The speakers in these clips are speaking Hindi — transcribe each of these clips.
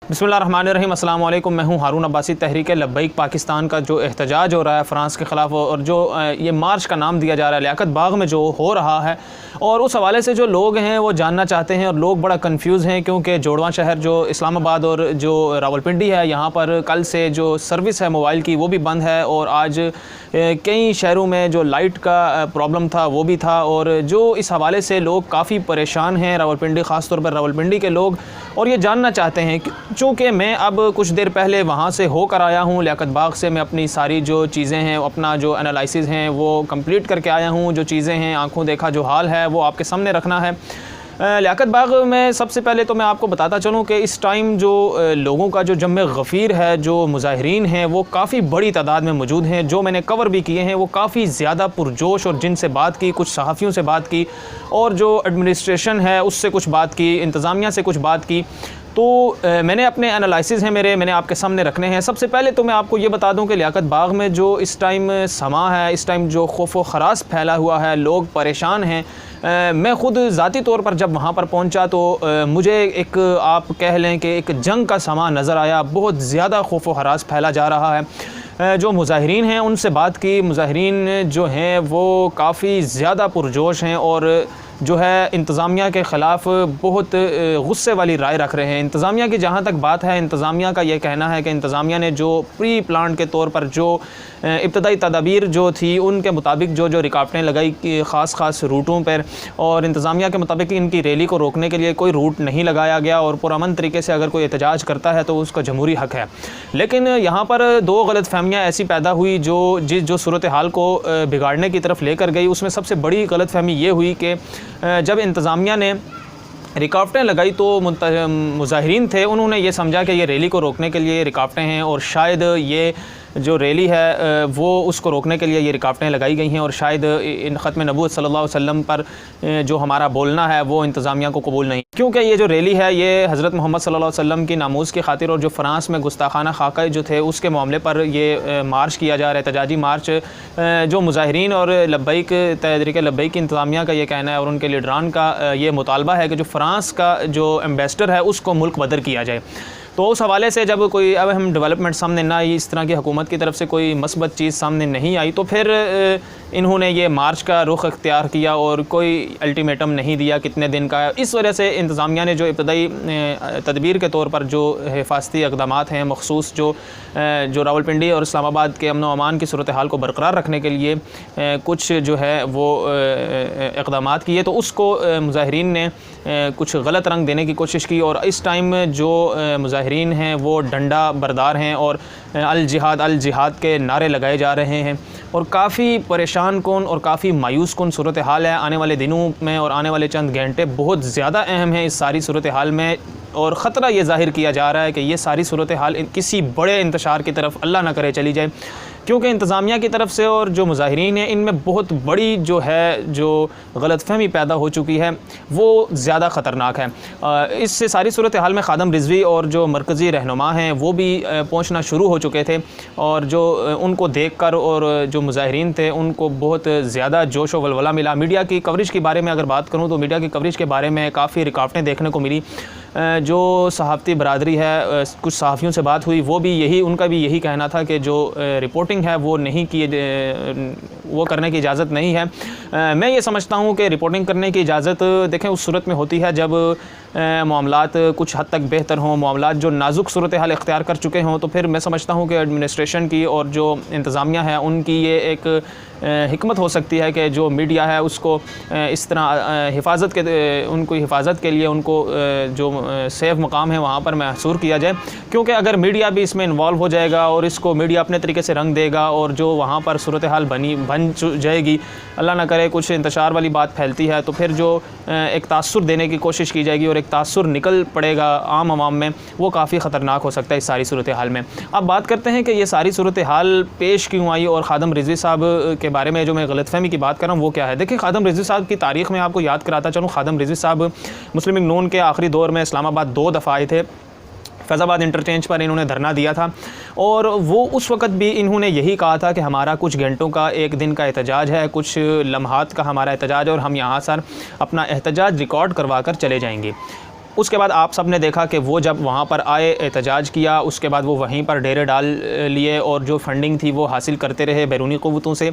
बिस्मिल्लाहिर्रहमानिर्रहीम। अस्सलाम वालेकुम। मैं हूं हारून अब्बासी। तहरीक लब्बैक पाकिस्तान का जो एहतजाज हो रहा है फ़्रांस के ख़िलाफ़ और जो ये मार्च का नाम दिया जा रहा है लियाकत बाग में जो हो रहा है, और उस हवाले से जो लोग हैं वो जानना चाहते हैं और लोग बड़ा कंफ्यूज हैं, क्योंकि जोड़वा शहर जो इस्लामाबाद और जो रावलपिंडी है, यहाँ पर कल से जो सर्विस है मोबाइल की वो भी बंद है, और आज कई शहरों में जो लाइट का प्रॉब्लम था वो भी था, और जो इस हवाले से लोग काफ़ी परेशान हैं, रावलपिंडी ख़ास तौर पर रावलपिंडी के लोग, और ये जानना चाहते हैं। चूँकि मैं अब कुछ देर पहले वहाँ से होकर आया हूँ लियाकत बाग से, मैं अपनी सारी जो चीज़ें हैं, अपना जो एनालिसिस हैं वो कंप्लीट करके आया हूँ। जो चीज़ें हैं, आंखों देखा जो हाल है वो आपके सामने रखना है। लियाकत बाग में सबसे पहले तो मैं आपको बताता चलूँ कि इस टाइम जो लोगों का जो जम गफ़ीर है, जो मुज़ाहिरीन हैं, वो काफ़ी बड़ी तादाद में मौजूद हैं। जो मैंने कवर भी किए हैं वो काफ़ी ज़्यादा पुरजोश, और जिनसे बात की, कुछ सहाफ़ियों से बात की, और जो एडमिनिस्ट्रेशन है उससे कुछ बात की, इंतज़ामिया से कुछ बात की। तो मैंने अपने एनालिसिस हैं मैंने आपके सामने रखने हैं। सबसे पहले तो मैं आपको ये बता दूं कि लियाकत बाग में जो इस टाइम समा है, इस टाइम जो खौफ व खरास फैला हुआ है, लोग परेशान हैं। मैं ख़ुद ज़ाती तौर पर जब वहाँ पर पहुँचा तो मुझे एक, आप कह लें कि एक जंग का समा नज़र आया। बहुत ज़्यादा खौफ व खरास फैला जा रहा है। जो मुज़ाहिरीन हैं उनसे बात की, मुज़ाहिरीन जो हैं वो काफ़ी ज़्यादा पुरजोश हैं, और जो है इंतज़ामिया के ख़िलाफ़ बहुत गुस्से वाली राय रख रहे हैं। इंतज़ामिया की जहाँ तक बात है, इंतज़ामिया का ये कहना है कि इंतज़ामिया ने जो प्री प्लान के तौर पर जो इब्तदाई तदाबीर जो थी उनके मुताबिक जो रुकावटें लगाई ख़ास रूटों पर, और इंतज़ामिया के मुताबिक इनकी रैली को रोकने के लिए कोई रूट नहीं लगाया गया, और पुरअमन तरीके से अगर कोई एहतजाज करता है तो उसका जमहूरी हक़ है। लेकिन यहाँ पर दो गलतफ़हमियाँ ऐसी पैदा हुई जो सूरत हाल को बिगाड़ने की तरफ लेकर गई। उसमें सबसे बड़ी गलतफ़हमी ये हुई कि जब इंतज़ामिया ने रुकावटें लगाई तो मुज़ाहिरीन थे, उन्होंने ये समझा कि ये रैली को रोकने के लिए रुकावटें हैं, और शायद ये जो रैली है वो उसको रोकने के लिए ये रुकावटें लगाई गई हैं, और शायद इन ख़त्म नबूवत सल्लल्लाहु अलैहि वसल्लम पर जो हमारा बोलना है वो इंतज़ामिया को कबूल नहीं, क्योंकि ये जो रैली है ये हज़रत मोहम्मद सल्लल्लाहु अलैहि वसल्लम की नामूस की खातिर, और जो फ़्रांस में गुस्ताखाना खाका जो थे उसके मामले पर ये मार्च किया जा रहा है, एहतजाजी मार्च। जो मुज़ाहिरीन और लब्बैक तहरीक लब्बैक की इंतज़ामिया का ये कहना है, और उनके लीडरान का ये मुतालबा है कि जो फ़्रांस का जो एम्बेसडर है उसको मुल्क बदर किया जाए। तो उस हवाले से जब कोई अब हम डेवलपमेंट सामने ना आई, इस तरह की हुकूमत की तरफ से कोई मस्बत चीज़ सामने नहीं आई, तो फिर इन्होंने ये मार्च का रुख अख्तियार किया और कोई अल्टीमेटम नहीं दिया कितने दिन का। इस वजह से इंतज़ामिया ने जो इब्तदाई तदबीर के तौर पर जो हिफाजती इक़दामात हैं, मखसूस जो रावलपिंडी और इस्लामाबाद के अमन व अमान की सूरत हाल को बरकरार रखने के लिए कुछ जो है वो इक़दामात किए, तो उसको मुज़ाहिरीन ने कुछ गलत रंग देने की कोशिश की। और इस टाइम जो मुज़ाहिरीन हैं वो डंडा बरदार हैं, और अल जिहाद के नारे लगाए जा रहे हैं, और काफ़ी परेशान कौन और काफ़ी मायूस कौन सूरत हाल है। आने वाले दिनों में और आने वाले चंद घंटे बहुत ज़्यादा अहम है इस सारी सूरत हाल में, और ख़तरा ये ज़ाहिर किया जा रहा है कि ये सारी सूरत हाल किसी बड़े इंतशार की तरफ अल्लाह ना करे चली जाए, क्योंकि इंतज़ामिया की तरफ से और जो मुज़ाहिरीन हैं इनमें बहुत बड़ी जो गलतफ़हमी पैदा हो चुकी है वो ज़्यादा ख़तरनाक है। इससे सारी सूरत हाल में ख़ादम रिज़वी और जो मरकज़ी रहनुमा हैं वो भी पहुंचना शुरू हो चुके थे, और जो उनको देखकर और जो मुज़ाहिरीन थे उनको बहुत ज़्यादा जोश व वलवला मिला। मीडिया की कवरेज के बारे में अगर बात करूँ तो मीडिया की कवरेज के बारे में काफ़ी रुकावटें देखने को मिली। जो सहाफ़ती बरादरी है, कुछ सहाफ़ियों से बात हुई, वो भी उनका भी यही कहना था कि जो रिपोर्टिंग है वो वो करने की इजाज़त नहीं है। मैं ये समझता हूँ कि रिपोर्टिंग करने की इजाज़त देखें उस सूरत में होती है जब मामलात कुछ हद तक बेहतर हों, मामलात जो नाजुक सूरत हाल इख्तियार कर चुके हों, तो फिर मैं समझता हूँ कि एडमिनिस्ट्रेशन की और जो इंतज़ामिया है उनकी ये एक हिकमत हो सकती है कि जो मीडिया है उसको इस तरह उनको हिफाजत के लिए उनको जो सेफ़ मकाम है वहाँ पर महसूर किया जाए, क्योंकि अगर मीडिया भी इसमें इन्वॉल्व हो जाएगा और इसको मीडिया अपने तरीके से रंग देगा और जो वहाँ पर सूरत हाल बन जाएगी, अल्लाह ना करे कुछ इंतशार वाली बात फैलती है, तो फिर जो एक तासुर देने की कोशिश की जाएगी और एक तासुर निकल पड़ेगा आम आवाम में, वो काफ़ी ख़तरनाक हो सकता है इस सारी सूरत हाल में। अब बात करते हैं कि ये सारी सूरत हाल पेश क्यों आई, और ख़ादम रिज़वी साहब के बारे में जो मैं गलतफ़हमी की बात कर रहा हूँ वो क्या है। देखिए, ख़ादम रिज़वी साहब की तारीख़ में आपको याद कराता चलूँ। ख़ादम रिज़वी साहब मुस्लिम लीग नून के आखिरी दौर में इस्लामाबाद 2 दफ़ा आए थे। फैज़ाबाद इंटरचेंज पर इन्होंने धरना दिया था, और वो उस वक़्त भी इन्होंने यही कहा था कि हमारा कुछ घंटों का, एक दिन का एहतजाज है, कुछ लम्हात का हमारा एहतजाज, और हम यहाँ सर अपना एहतजाज रिकॉर्ड करवा कर चले जाएंगे। उसके बाद आप सब ने देखा कि वो जब वहाँ पर आए, एहतजाज किया, उसके बाद वो वहीं पर डेरे डाल लिए और जो फंडिंग थी वो हासिल करते रहे बैरूनी क़ुव्वतों से,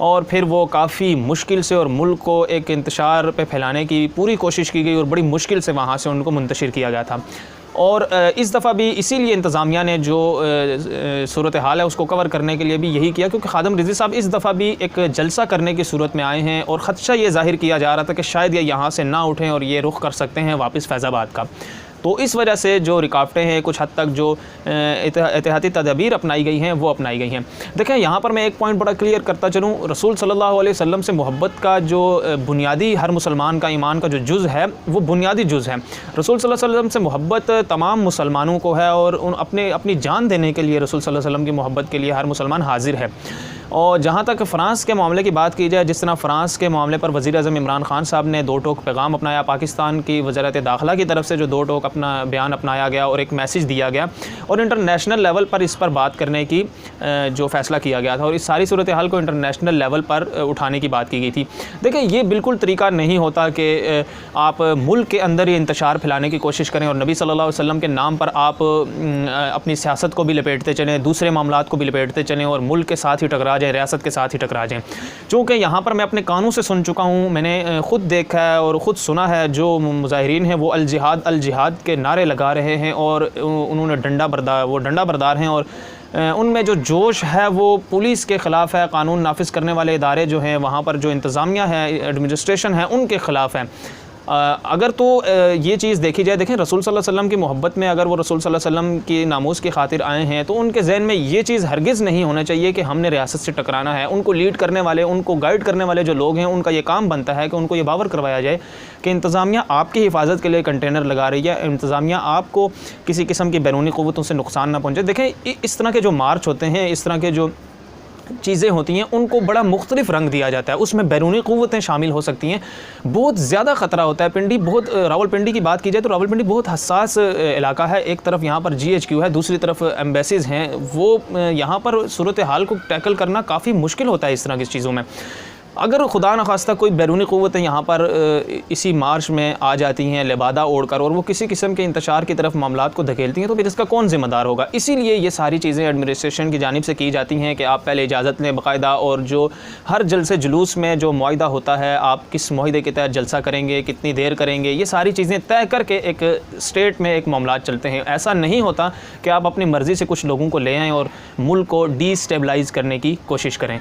और फिर वो काफ़ी मुश्किल से और मुल्क को एक इंतशार पे फैलाने की पूरी कोशिश की गई और बड़ी मुश्किल से वहाँ से उनको मुंतशिर किया गया था। और इस दफ़ा भी इसीलिए इंतज़ामिया ने जो सूरत हाल है उसको कवर करने के लिए भी यही किया, क्योंकि खादम रिज़वी साहब इस दफ़ा भी एक जलसा करने की सूरत में आए हैं और ख़दशा ये ज़ाहिर किया जा रहा था कि शायद ये यहाँ से ना उठें और ये रुख कर सकते हैं वापस फैज़ाबाद का। तो इस वजह से जो रुकावटें हैं, कुछ हद तक जो एहतियाती तदबीर अपनाई गई हैं वो अपनाई गई हैं। देखें, यहाँ पर मैं एक पॉइंट बड़ा क्लियर करता चलूँ, रसूल सल्लल्लाहु अलैहि वसल्लम से मोहब्बत का जो बुनियादी हर मुसलमान का ईमान का जो जुज़ है वो बुनियादी जुज़ है। रसूल सल्लल्लाहु अलैहि वसल्लम से मोहब्बत तमाम मुसलमानों को है और अपनी जान देने के लिए रसूल सल्लल्लाहु अलैहि वसल्लम की मोहब्बत के लिए हर मुसलमान हाजिर है। और जहाँ तक फ़्रांस के मामले की बात की जाए, जिस तरह फ़्रांस के मामले पर वज़ीर-ए-आज़म इमरान ख़ान साहब ने दो टोक पैगाम अपनाया, पाकिस्तान की वज़ारत दाखिला की तरफ से जो दो टोक अपना बयान अपनाया गया और एक मैसेज दिया गया और इंटरनेशनल लेवल पर इस पर बात करने की जो फ़ैसला किया गया था और इस सारी सूरत हाल को इंटरनेशनल लेवल पर उठाने की बात की गई थी। देखिए, ये बिल्कुल तरीका नहीं होता कि आप मुल्क के अंदर ही इंतशार फैलाने की कोशिश करें और नबी सल्लल्लाहु अलैहि वसल्लम के नाम पर आप अपनी सियासत को भी लपेटते चलें, दूसरे मामलात को भी लपेटते चलें और मुल्क के साथ ही टकरा जाएँ, रियासत के साथ ही टकरा जाएँ। चूँकि यहाँ पर मैं अपने कानों से सुन चुका हूँ, मैंने ख़ुद देखा है और ख़ुद सुना है, जो मुज़ाहिरीन हैं वो अल जिहाद के नारे लगा रहे हैं और उन्होंने डंडा बरदार हैं और उनमें जो जोश है वो पुलिस के ख़िलाफ़ है, कानून नाफिज़ करने वाले इदारे जो हैं वहाँ पर जो इंतज़ामिया है, एडमिनिस्ट्रेशन है, उनके ख़िलाफ़ है। अगर तो ये चीज़ देखी जाए, देखें रसूल सल्लल्लाहु अलैहि वसल्लम की मोहब्बत में अगर वो रसूल सल्लल्लाहु अलैहि वसल्लम की नामूस की खातिर आए हैं तो उनके जहन में ये चीज़ हरगिज़ नहीं होना चाहिए कि हमने रियासत से टकराना है। उनको लीड करने वाले, उनको गाइड करने वाले जो लोग हैं, उनका ये काम बनता है कि उनको ये बावर करवाया जाए कि इंतज़ामिया आपकी हिफाजत के लिए कंटेनर लगा रही है, इंतज़ामिया आपको किसी किस्म की बैरूनी क़ुव्वतों से नुकसान ना पहुँचे। देखें, इस तरह के जो मार्च होते हैं, इस तरह के जो चीज़ें होती हैं, उनको बड़ा मुख्तलिफ रंग दिया जाता है, उसमें बैरूनी क़ुव्वतें शामिल हो सकती हैं, बहुत ज़्यादा ख़तरा होता है। रावलपिंडी की बात की जाए तो रावलपिंडी बहुत हसास इलाका है। एक तरफ यहाँ पर GHQ है, दूसरी तरफ एम्बेसीज़ हैं, वो यहाँ पर सूरत हाल को टैकल करना काफ़ी मुश्किल होता है इस तरह की चीज़ों में। अगर खुदा न खास्ता कोई बैरूनी क़ुव्वतें यहाँ पर इसी मार्च में आ जाती हैं लिबादा ओढ़कर और वो किसी किस्म के इंतशार की तरफ मामलात को धकेलती हैं, तो फिर इसका कौन ज़िम्मेदार होगा? इसीलिए ये सारी चीज़ें एडमिनिस्ट्रेशन की जानिब से की जाती हैं कि आप पहले इजाज़त लें बाकायदा, और जो हर जलसे जुलूस में जो मुआहिदा होता है, आप किस मुआहिदे के तहत जलसा करेंगे, कितनी देर करेंगे, ये सारी चीज़ें तय करके एक स्टेट में एक मामलात चलते हैं। ऐसा नहीं होता कि आप अपनी मर्ज़ी से कुछ लोगों को ले आएँ और मुल्क को डिस्टेबलाइज़ करने की कोशिश करें।